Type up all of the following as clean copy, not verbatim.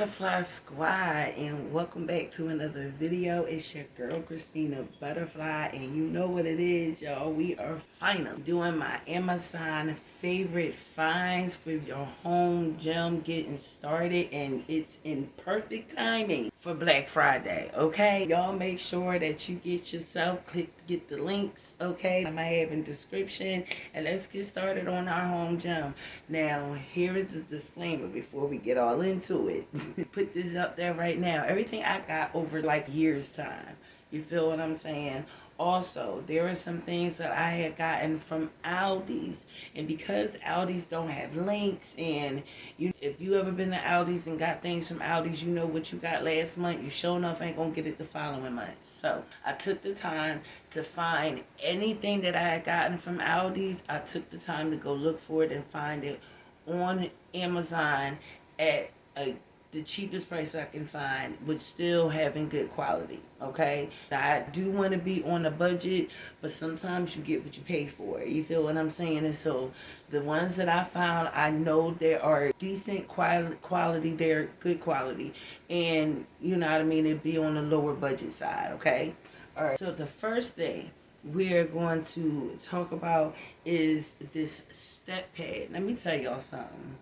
Butterfly Squad, and welcome back to another video. It's your girl Christina Butterfly, and you know what it is, y'all. We are finally doing my Amazon favorite finds for your home gym getting started, and it's in perfect timing for Black Friday. Okay, y'all make sure that you get yourself get the links, okay, I might have in description, and let's get started on our home gym. Now here is a disclaimer before we get all into it. Put this up there right now. Everything I got over like years time. You feel what I'm saying? Also, there are some things that I had gotten from Aldi's, and because Aldi's don't have links, and if you ever been to Aldi's and got things from Aldi's, you know what you got last month. You sure enough ain't gonna get it the following month. So I took the time to find anything that I had gotten from Aldi's. I took the time to go look for it and find it on Amazon at the cheapest price I can find, but still having good quality. Okay, I do want to be on a budget, but sometimes you get what you pay for. You feel what I'm saying? And so the ones that I found, I know they are decent quality, they're good quality, and you know what I mean, it'd be on the lower budget side. Okay, all right. So the first thing we're going to talk about is this step pad. Let me tell y'all something.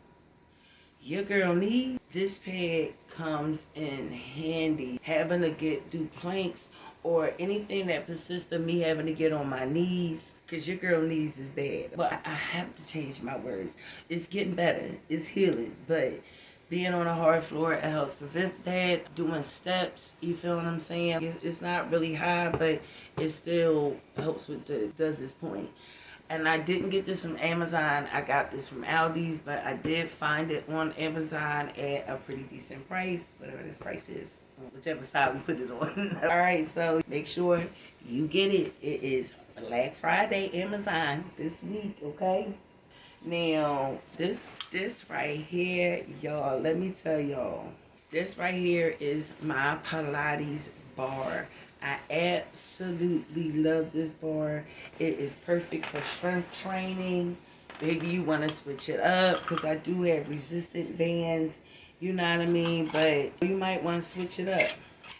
Your girl needs this pad. Comes in handy having to do planks or anything that persists of me having to get on my knees, because your girl needs is bad. But I have to change my words. It's getting better. It's healing. But being on a hard floor, it helps prevent that. Doing steps, you feel what I'm saying? It's not really high, but it still helps with does this point. And I didn't get this from Amazon. I got this from Aldi's, but I did find it on Amazon at a pretty decent price, whatever this price is, whichever side we put it on. All right, so make sure you get it. It is Black Friday Amazon this week, okay? Now, this right here, y'all, let me tell y'all, this right here is my Pilates bar. I absolutely love this bar. It is perfect for strength training. Maybe you want to switch it up, because I do have resistant bands, you know what I mean? But you might want to switch it up.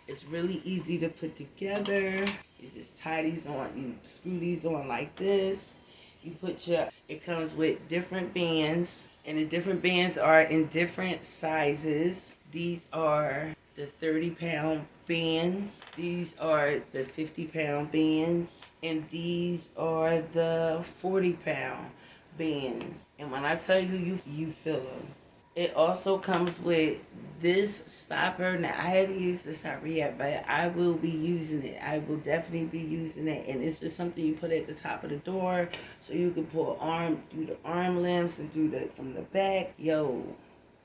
It's really easy to put together. You just tie these on, you screw these on like this. You put it comes with different bands, and the different bands are in different sizes. These are the 30-pound bands. These are the 50-pound bands. And these are the 40-pound bands. And when I tell you, you feel them. It also comes with this stopper. Now, I haven't used the stopper yet, but I will be using it. I will definitely be using it. And it's just something you put at the top of the door, so you can do the arm lengths and do that from the back. Yo,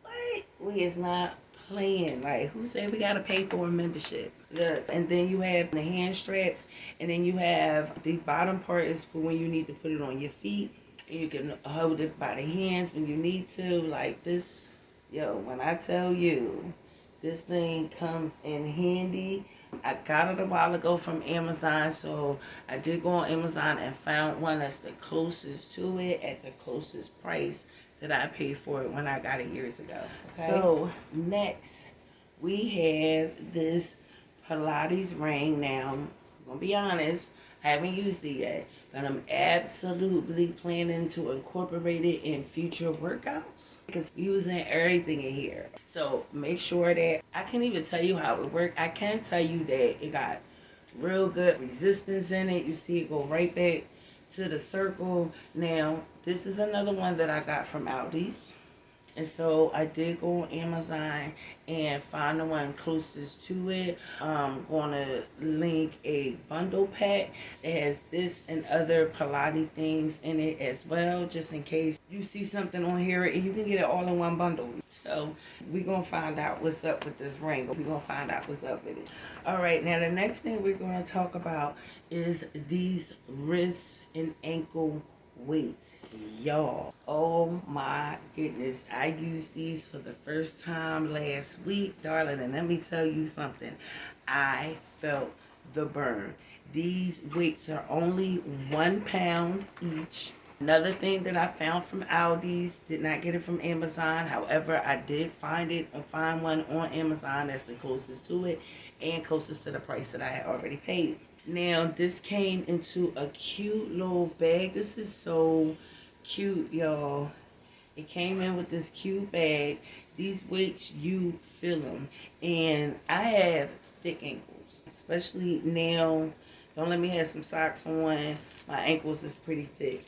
what? We is not playing. Like, who said we gotta pay for a membership? Look, and then you have the hand straps, and then you have the bottom part is for when you need to put it on your feet. You can hold it by the hands when you need to, like this. Yo, when I tell you, this thing comes in handy. I got it a while ago from Amazon, so I did go on Amazon and found one that's the closest to it at the closest price that I paid for it when I got it years ago. Okay? So next, we have this Pilates ring. Now, I'm gonna be honest, I haven't used it yet, but I'm absolutely planning to incorporate it in future workouts, because I'm using everything in here. So make sure that, I can't even tell you how it works. I can tell you that it got real good resistance in it. You see it go right back to the circle. Now, this is another one that I got from Aldi's. And so I did go on Amazon and find the one closest to it. I'm going to link a bundle pack that has this and other Pilates things in it as well, just in case you see something on here, and you can get it all in one bundle. So we're going to find out what's up with this ring. We're going to find out what's up with it. All right, now the next thing we're going to talk about is these wrist and ankle weights. Y'all, oh my goodness, I used these for the first time last week, darling, and let me tell you something. I felt the burn. These weights are only 1 pound each. Another thing that I found from Aldi's, did not get it from Amazon. However, I did find one on Amazon that's the closest to it and closest to the price that I had already paid. Now, this came into a cute little bag. This is so cute, y'all. It came in with this cute bag. These weights, you feel them. And I have thick ankles, especially now. Don't let me have some socks on. My ankles is pretty thick.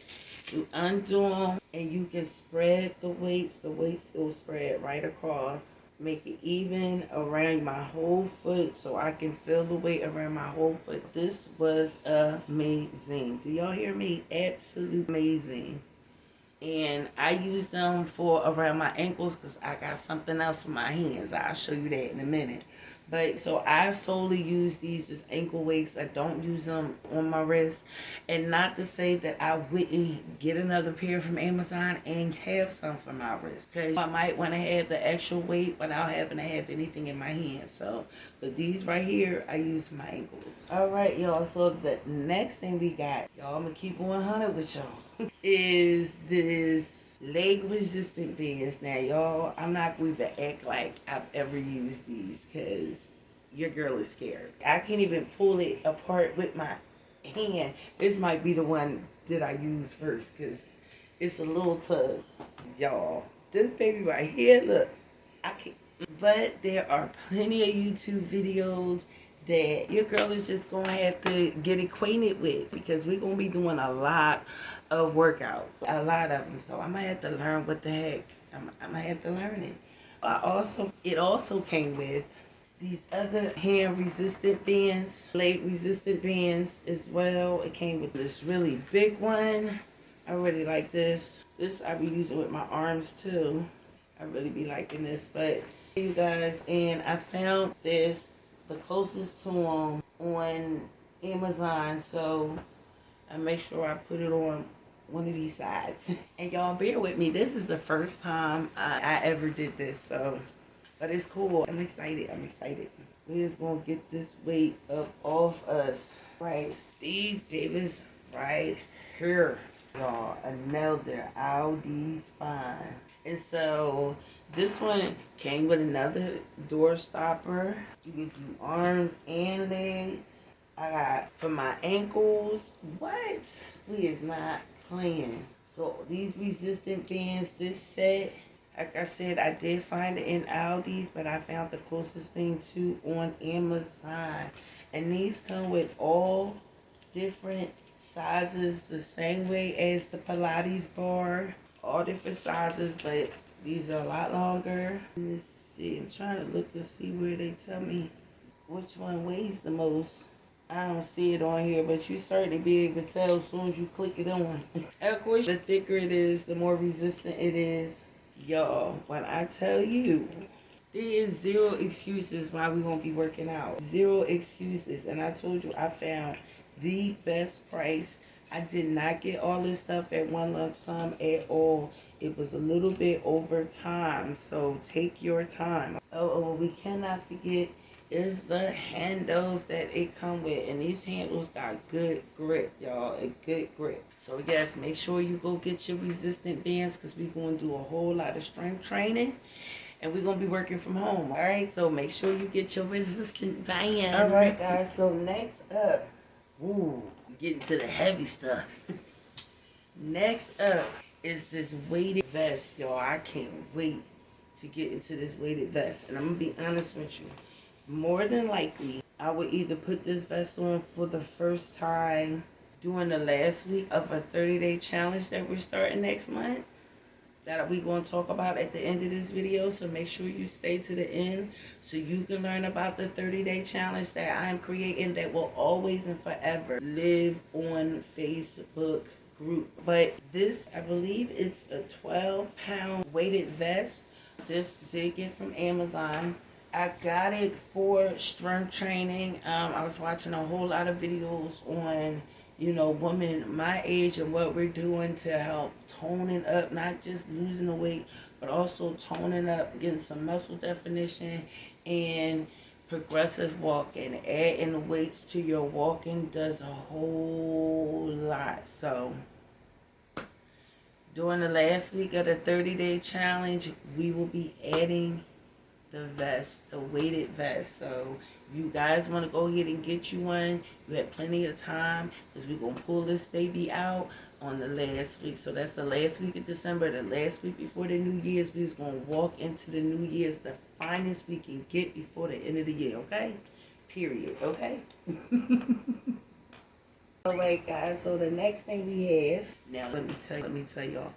You undo them and you can spread the weights. The weights will spread right across. Make it even around my whole foot so I can feel the weight around my whole foot. This was amazing. Do y'all hear me? Absolutely amazing. And I use them for around my ankles because I got something else for my hands. I'll show you that in a minute. But so I solely use these as ankle weights. I don't use them on my wrist. And not to say that I wouldn't get another pair from Amazon and have some for my wrist. Because I might want to have the extra weight without having to have anything in my hands. So, but these right here, I use for my ankles. Alright, y'all. So the next thing we got, y'all, I'm going to keep 100 with y'all, is this leg resistant bands. Now, y'all, I'm not going to act like I've ever used these because your girl is scared. I can't even pull it apart with my hand. This might be the one that I use first because it's a little tug. Y'all, this baby right here, look, I can't. But there are plenty of YouTube videos that your girl is just going to have to get acquainted with because we're going to be doing a lot of workouts. A lot of them. So I'm going to have to learn what the heck. I'm going to have to learn it. It also came with these other hand resistant bands, leg resistant bands as well. It came with this really big one. I really like this. This I be using with my arms too. I really be liking this. But you guys, and I found this the closest to them on Amazon. So I make sure I put it on one of these sides. And y'all bear with me. This is the first time I ever did this. So, but it's cool. I'm excited. We're just going to get this weight up off us. Right. These babies right here. Y'all, another Aldi's fine. And so this one came with another door stopper. You can do arms and legs. I got for my ankles. What? He is not playing. So these resistant bands, this set, like I said, I did find it in Aldi's, but I found the closest thing to on Amazon. And these come with all different sizes, the same way as the Pilates bar. All different sizes, but these are a lot longer. Let's see. I'm trying to look to see where they tell me which one weighs the most. I don't see it on here, but you certainly be able to tell as soon as you click it on. And of course, the thicker it is, the more resistant it is. Y'all, when I tell you, there is zero excuses why we won't be working out. Zero excuses. And I told you I found the best price. I did not get all this stuff at one lump sum at all. It was a little bit over time, so take your time. Oh, we cannot forget is the handles that it come with, and these handles got good grip, y'all, a good grip. So yes, make sure you go get your resistant bands because we're going to do a whole lot of strength training, and we're going to be working from home. All right, so make sure you get your resistant band. All right, guys, so next up, getting to the heavy stuff. Next up is this weighted vest, y'all. I can't wait to get into this weighted vest, and I'm going to be honest with you. More than likely, I would either put this vest on for the first time during the last week of a 30-day challenge that we're starting next month that we're going to talk about at the end of this video. So make sure you stay to the end so you can learn about the 30-day challenge that I'm creating that will always and forever live on Facebook group. But this, I believe it's a 12-pound weighted vest. This did get from Amazon. I got it for strength training. I was watching a whole lot of videos on, women my age and what we're doing to help toning up, not just losing the weight, but also toning up, getting some muscle definition and progressive walking. Adding the weights to your walking does a whole lot. So During the last week of the 30-day challenge, we will be adding the vest, the weighted vest. So if you guys want to go ahead and get you one, you have plenty of time because we're going to pull this baby out on the last week. So that's the last week of December, the last week before the New Year's. We're just going to walk into the New Year's the finest we can get before the end of the year, okay? Period, okay? All right, guys, so the next thing we have, now let me tell y'all,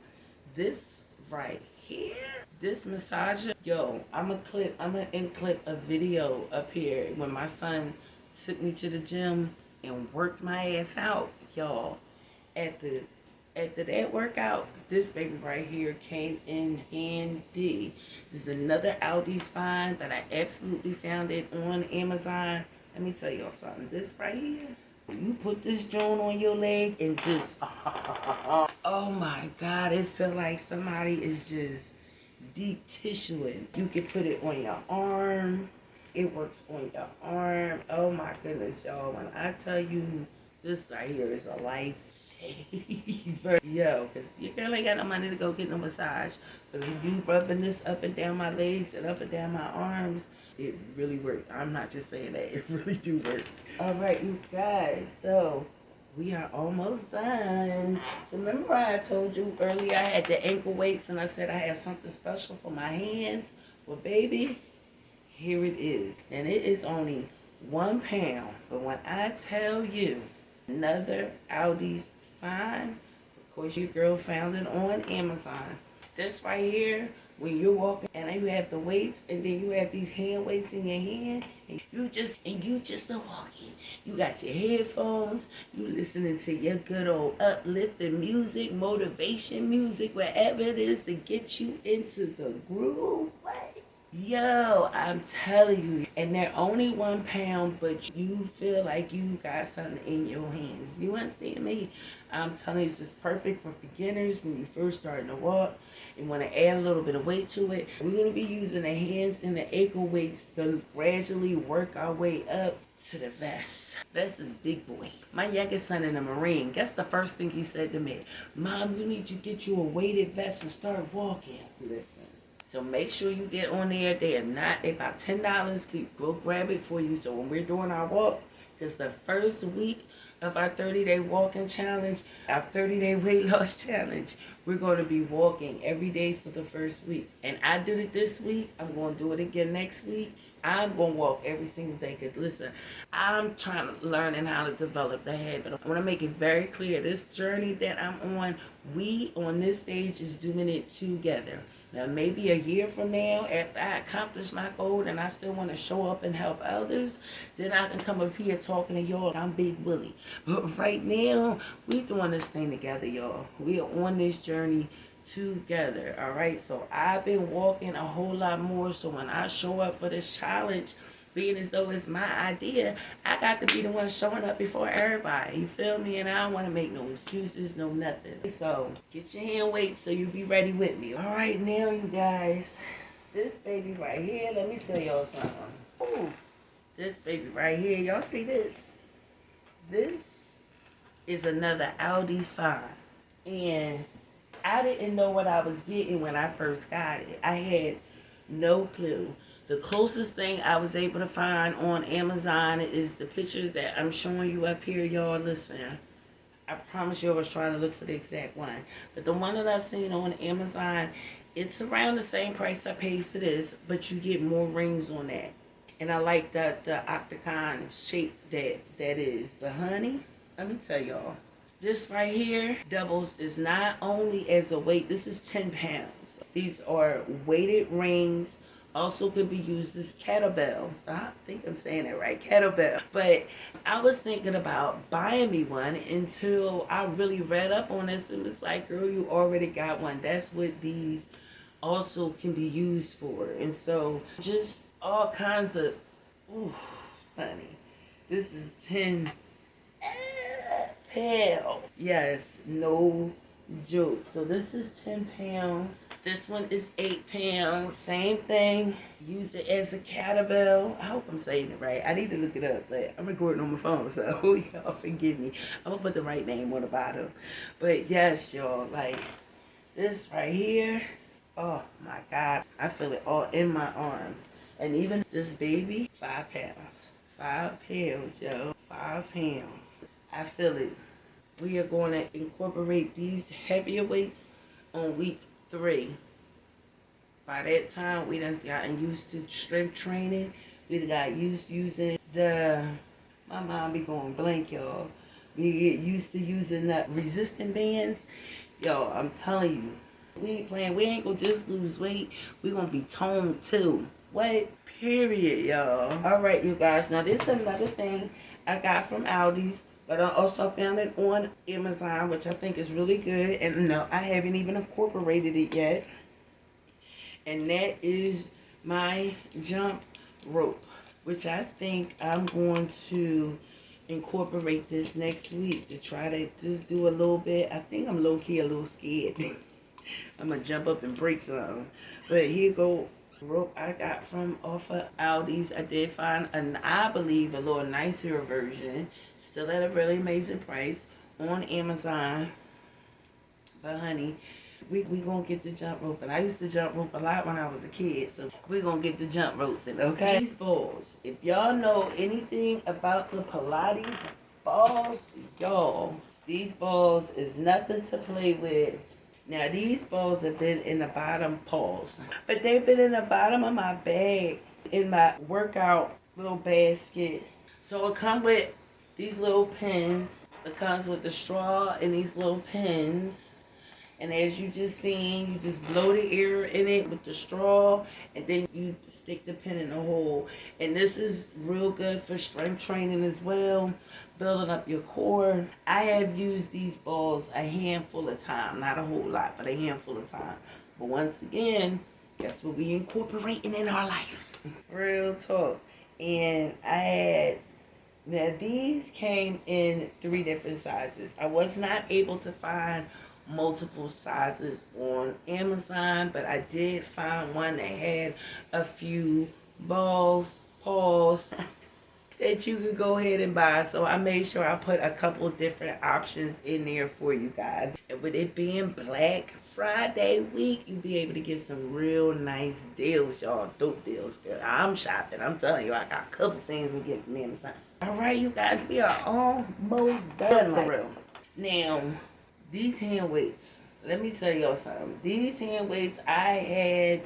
this right here, this massager, yo, I'm gonna clip a video up here when my son took me to the gym and worked my ass out, y'all. After that workout, this baby right here came in handy. This is another Aldi's find, but I absolutely found it on Amazon. Let me tell y'all something. This right here, you put this joint on your leg and just, oh my God, it feel like somebody is just deep tissuing. You can put it on your arm. It works on your arm. Oh my goodness, y'all. When I tell you this right here is a lifesaver. Yo, because your girl ain't got no money to go get no massage. But if you rubbing this up and down my legs and up and down my arms, it really works. I'm not just saying that. It really do work. All right, you guys. So we are almost done. So remember I told you earlier I had the ankle weights and I said I have something special for my hands? Well, baby, here it is. And it is only 1 pound. But when I tell you, another Aldi's find, of course your girl found it on Amazon. This right here, when you're walking and you have the weights and then you have these hand weights in your hand and you just are walking. You got your headphones, you listening to your good old uplifting music, motivation music, wherever it is to get you into the groove. Yo, I'm telling you, and they're only 1 pound, but you feel like you got something in your hands. You understand me? I'm telling you, this is perfect for beginners when you first starting to walk and want to add a little bit of weight to it. We're going to be using the hands and the ankle weights to gradually work our way up to the vest. Vest is big boy. My youngest son in the Marine, guess the first thing he said to me? Mom, you need to get you a weighted vest and start walking. Listen. So make sure you get on there. They're about $10 to go grab it for you. So when we're doing our walk, because the first week of our 30-day walking challenge, our 30-day weight loss challenge, we're going to be walking every day for the first week. And I did it this week. I'm going to do it again next week. I'm going to walk every single day because, listen, I'm trying to learn how to develop the habit. I want to make it very clear. This journey that I'm on, we on this stage is doing it together. Now, maybe a year from now, after I accomplish my goal and I still want to show up and help others, then I can come up here talking to y'all. I'm Big Willie. But right now, we doing this thing together, y'all. We are on this journey together, all right? So I've been walking a whole lot more. So when I show up for this challenge, being as though it's my idea, I got to be the one showing up before everybody. You feel me? And I don't want to make no excuses, no nothing. So get your hand weights so you be ready with me. All right, now you guys, this baby right here, let me tell y'all something. Ooh, this baby right here, y'all see this? This is another Aldi's find. And I didn't know what I was getting when I first got it. I had no clue. The closest thing I was able to find on Amazon is the pictures that I'm showing you up here, y'all. Listen, I promise you I was trying to look for the exact one. But the one that I've seen on Amazon, it's around the same price I paid for this, but you get more rings on that. And I like the octagon shape that is. But honey, let me tell y'all. This right here doubles is not only as a weight. This is 10 pounds. These are weighted rings. Also could be used as kettlebells. I think I'm saying it right, kettlebell. But I was thinking about buying me one until I really read up on this. And it's like, girl, you already got one. That's what these also can be used for. And so just all kinds of, ooh, honey, this is 10 pounds. Yes, no joke. So this is 10 pounds. This one is 8 pounds. Same thing. Use it as a kettlebell. I hope I'm saying it right. I need to look it up, but I'm recording on my phone, so y'all forgive me. I'm gonna put the right name on the bottom. But yes, y'all, like, This right here, oh my God, I feel it all in my arms. And even this baby, 5 pounds. 5 pounds, yo. 5 pounds. I feel it. We are going to incorporate these heavier weights on week 3. By that time, we done gotten used to strength training. We done got used using my mind be going blank, y'all. We get used to using the resistant bands. Yo, I'm telling you, we ain't playing. We ain't gonna just lose weight. We gonna be toned too. What? Period, y'all. All right, you guys. Now, this is another thing I got from Aldi's, but I also found it on Amazon, which I think is really good. And no, I haven't even incorporated it yet. And that is my jump rope, which I think I'm going to incorporate this next week to try to just do a little bit. I think I'm low-key a little scared. I'm going to jump up and break something. But here go rope I got from off of Aldi's. I did find, I believe, a little nicer version, still at a really amazing price, on Amazon. But honey, we gonna get the jump rope. And I used to jump rope a lot when I was a kid, so we gonna get the jump rope then, okay? These balls, if y'all know anything about the Pilates balls, y'all, these balls is nothing to play with. Now, these balls have been in the bottom paws, but they've been in the bottom of my bag, in my workout little basket. So it comes with these little pins. It comes with the straw and these little pins. And as you just seen, you just blow the air in it with the straw, and then you stick the pin in the hole. And this is real good for strength training as well, building up your core. I have used these balls a handful of times, not a whole lot, but a handful of times. But once again, guess what we incorporating in our life? Real talk. And now these came in 3 different sizes. I was not able to find multiple sizes on Amazon, but I did find one that had a few paws that you could go ahead and buy. So I made sure I put a couple different options in there for you guys. And with it being Black Friday week, you'll be able to get some real nice deals, y'all. Dope deals, girl. I'm shopping. I'm telling you, I got a couple things we get from Amazon. All right, you guys, we are almost done for real. Now, these hand weights, let me tell y'all something. These hand weights I had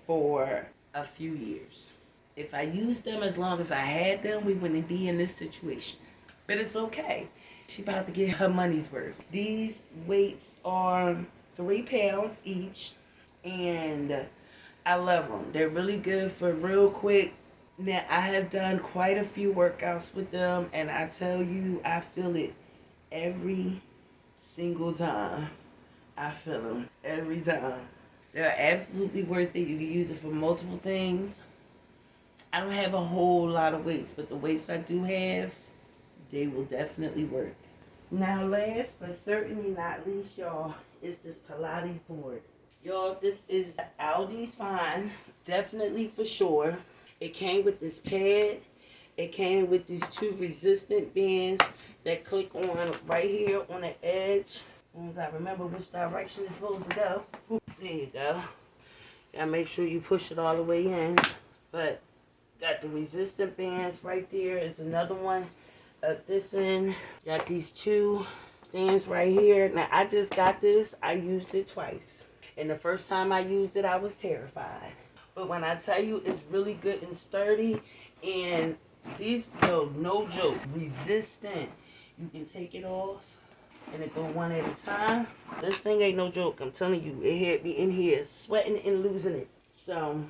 for a few years. If I used them as long as I had them, we wouldn't be in this situation. But it's okay. She's about to get her money's worth. These weights are 3 pounds each, and I love them. They're really good for real quick. Now, I have done quite a few workouts with them, and I tell you, I feel it every single time. I feel them every time. They're absolutely worth it. You can use it for multiple things. I don't have a whole lot of weights, but the weights I do have, they will definitely work. Now, last but certainly not least, y'all, is this Pilates board. Y'all, this is the Aldi's Fine, definitely for sure. It came with this pad. It came with these 2 resistant bands that click on right here on the edge. As soon as I remember which direction it's supposed to go. There you go. Gotta make sure you push it all the way in. But got the resistant bands right there. Is another one up this end. Got these 2 stands right here. Now, I just got this. I used it twice. And the first time I used it, I was terrified. But when I tell you it's really good and sturdy, and these, no joke, resistant. You can take it off and it go one at a time. This thing ain't no joke. I'm telling you, it had me in here sweating and losing it. So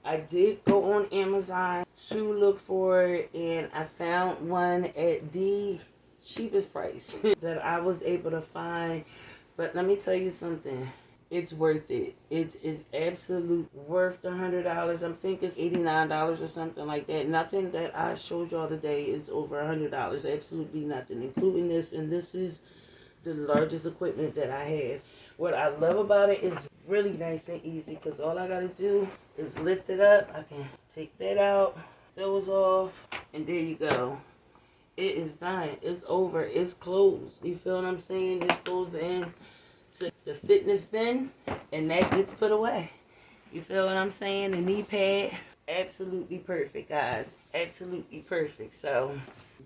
I did go on Amazon to look for it, and I found one at the cheapest price that I was able to find. But let me tell you something. It's worth it. It is absolute worth the $100. I think it's $89 or something like that. Nothing that I showed y'all today is over $100. Absolutely nothing, including this. And this is the largest equipment that I have. What I love about it is really nice and easy, because all I gotta do is lift it up. I can take that out, those off, and there you go. It is done. It's over. It's closed. You feel what I'm saying? This goes in to the fitness bin, and that gets put away. You feel what I'm saying? The knee pad, absolutely perfect, guys. Absolutely perfect. So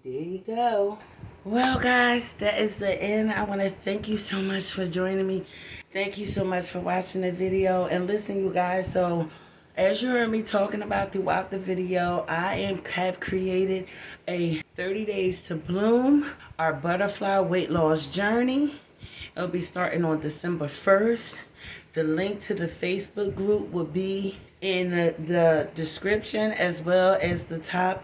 there you go. Well, guys, that is the end. I want to thank you so much for joining me. Thank you so much for watching the video. And listen, you guys, so as you heard me talking about throughout the video, have created a 30 Days to Bloom, our butterfly weight loss journey. It'll be starting on December 1st. The link to the Facebook group will be in the description, as well as the top,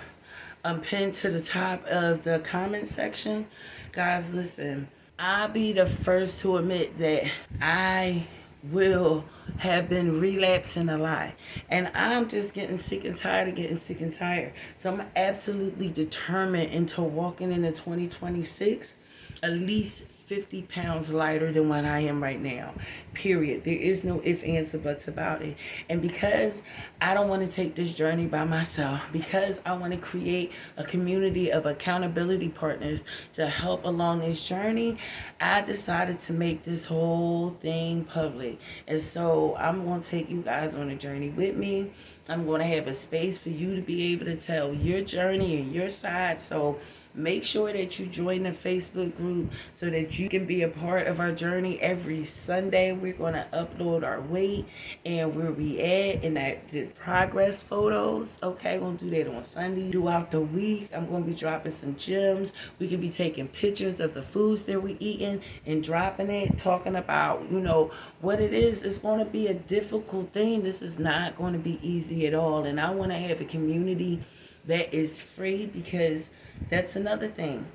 pinned to the top of the comment section. Guys, listen, I'll be the first to admit that I will have been relapsing a lot, and I'm just getting sick and tired of getting sick and tired. So I'm absolutely determined into walking into 2026 at least 50 pounds lighter than what I am right now, period. There is no ifs, ands, or buts about it. And because I don't want to take this journey by myself, because I want to create a community of accountability partners to help along this journey, I decided to make this whole thing public. And so I'm going to take you guys on a journey with me. I'm going to have a space for you to be able to tell your journey and your side. So make sure that you join the Facebook group so that you can be a part of our journey. Every Sunday, we're going to upload our weight and where we at and the progress photos. Okay, we're going to do that on Sunday. Throughout the week, I'm going to be dropping some gems. We can be taking pictures of the foods that we're eating and dropping it, talking about, you know, what it is. It's going to be a difficult thing. This is not going to be easy at all. And I want to have a community that is free, because that's another thing.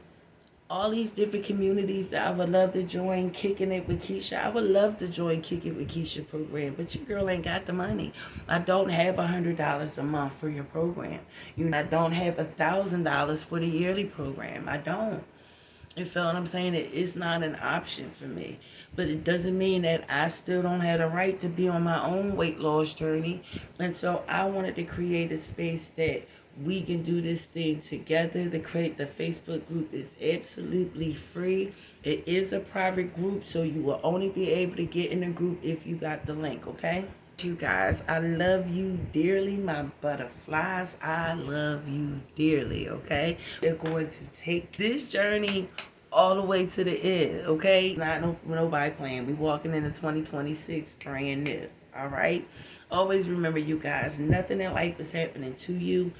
All these different communities that I would love to join, Kicking It with Keisha. I would love to join Kick It with Keisha program, but your girl ain't got the money. I don't have $100 a month for your program. You know, I don't have $1,000 for the yearly program. I don't. You feel what I'm saying? It's not an option for me. But it doesn't mean that I still don't have the right to be on my own weight loss journey. And so I wanted to create a space that we can do this thing together. The Facebook group is absolutely free. It is a private group, so you will only be able to get in the group if you got the link, okay? You guys, I love you dearly, my butterflies. I love you dearly, okay? We're going to take this journey all the way to the end, okay? Nobody playing. We walking into 2026 brand new, all right? Always remember, you guys, nothing in life is happening to you,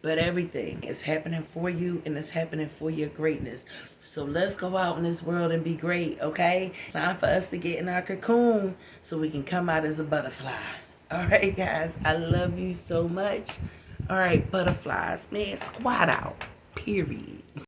but everything is happening for you, and it's happening for your greatness. So let's go out in this world and be great, okay? Time for us to get in our cocoon so we can come out as a butterfly. All right, guys, I love you so much. All right, butterflies, man, squat out, period.